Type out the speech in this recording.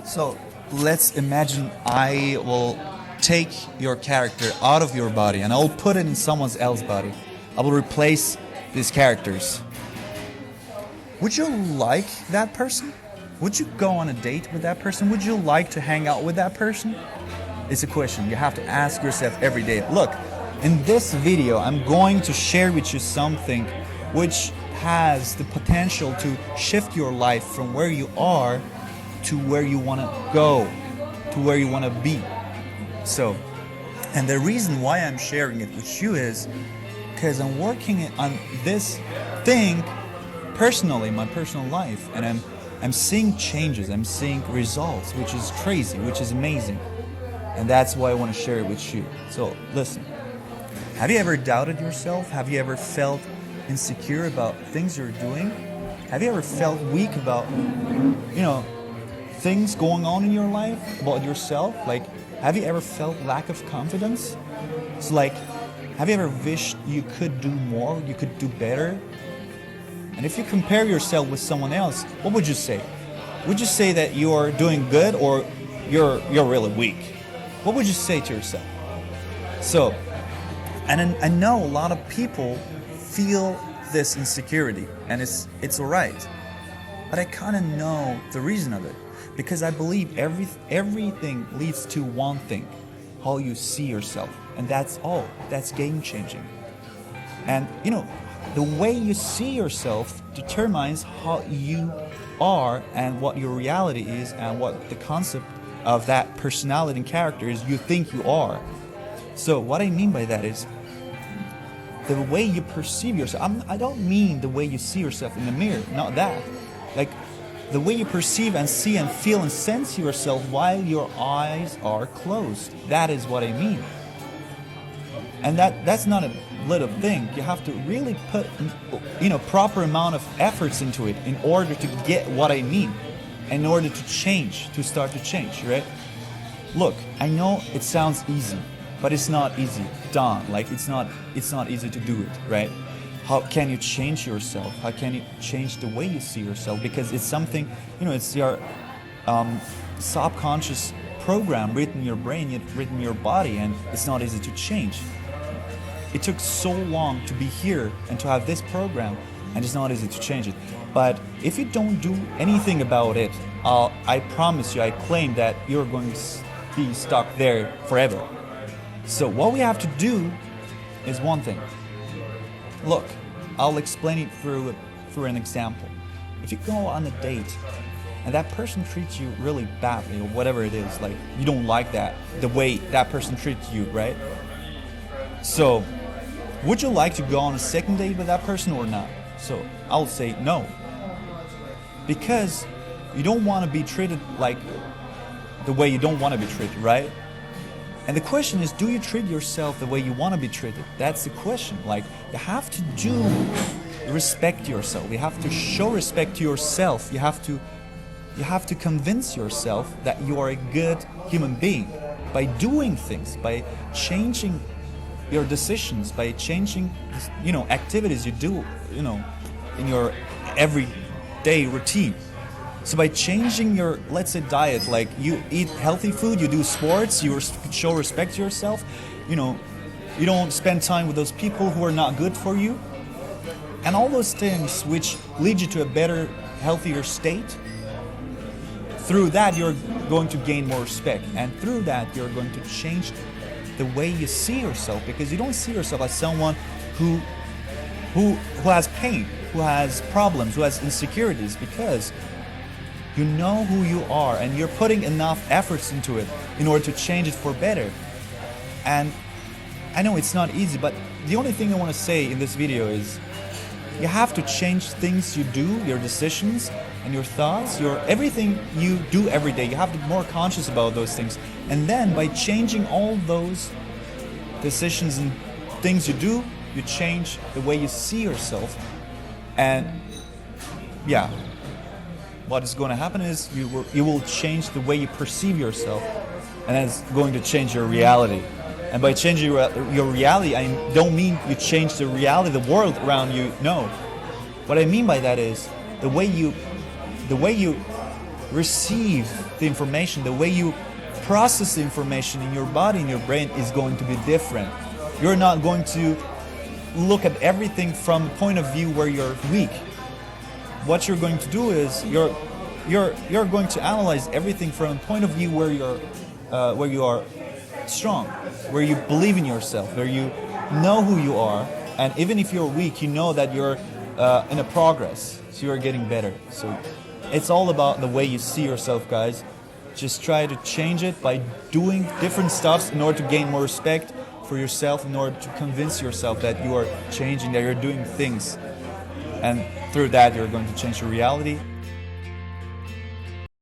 So let's imagine I will take your character out of your body and I will put it in someone else's body. I will replace these characters. Would you like that person? Would you go on a date with that person? Would you like to hang out with that person? It's a question you have to ask yourself every day. Look, in this video, I'm going to share with you something which has the potential to shift your life from where you are to where you want to go, to where you want to be. So, and the reason why I'm sharing it with you is because I'm working on this thing personally, my personal life, and I'm seeing changes, I'm seeing results, which is crazy, which is amazing. And that's why I want to share it with you. So listen, have you ever doubted yourself? Have you ever felt insecure about things you're doing? Have you ever felt weak about, things going on in your life, about yourself? Like, have you ever felt lack of confidence? It's like, have you ever wished you could do more, you could do better? And if you compare yourself with someone else, what would you say? Would you say that you're doing good or you're really weak? What would you say to yourself? So, and I know a lot of people feel this insecurity, and it's alright. But I kind of know the reason of it, because I believe everything leads to one thing: how you see yourself, and that's all. That's game changing. And the way you see yourself determines how you are and what your reality is and what the concept of that personality and character is you think you are. So what I mean by that is the way you perceive yourself. I don't mean the way you see yourself in the mirror, not that. Like the way you perceive and see and feel and sense yourself while your eyes are closed. That is what I mean. And that's not a little thing. You have to really put proper amount of efforts into it in order to get what I mean, in order to start to change, right? Look, I know it sounds easy, but it's not easy done. Like it's not easy to do it, right? How can you change yourself? How can you change the way you see yourself? Because it's something, it's your subconscious program written in your brain, written in your body, and it's not easy to change. It took so long to be here and to have this program, and it's not easy to change it. But if you don't do anything about it, I promise you, I claim that you're going to be stuck there forever. So what we have to do is one thing. Look, I'll explain it through an example. If you go on a date and that person treats you really badly or whatever it is, like you don't like that, the way that person treats you, right? So would you like to go on a second date with that person or not? So I'll say no. Because you don't want to be treated like the way you don't want to be treated, right? And the question is, do you treat yourself the way you want to be treated? That's the question. Like, you have to respect yourself. You have to show respect to yourself. You have to convince yourself that you are a good human being by doing things, by changing your decisions, by changing activities you do in your everyday routine. So by changing your, let's say, diet, like you eat healthy food, you do sports, you show respect to yourself, you don't spend time with those people who are not good for you, and all those things which lead you to a better, healthier state. Through that, you're going to gain more respect, and through that, you're going to change the way you see yourself, because you don't see yourself as someone who has pain, who has problems, who has insecurities, because you know who you are and you're putting enough efforts into it in order to change it for better. And I know it's not easy, but the only thing I want to say in this video is you have to change things you do, your decisions and your thoughts, everything you do every day. You have to be more conscious about those things. And then by changing all those decisions and things you do, you change the way you see yourself. And what is going to happen is you will change the way you perceive yourself, and that's going to change your reality. And by changing your reality, I don't mean you change the reality, the world around you. No. What I mean by that is the way you receive the information, the way you process the information in your body, in your brain is going to be different. You're not going to look at everything from the point of view where you're weak. What you're going to do is you're going to analyze everything from a point of view where you are strong, where you believe in yourself, where you know who you are, and even if you're weak, you know that you're in a progress, so you're getting better. So it's all about the way you see yourself, guys. Just try to change it by doing different stuffs in order to gain more respect for yourself, in order to convince yourself that you are changing, that you're doing things, and through that you're going to change your reality.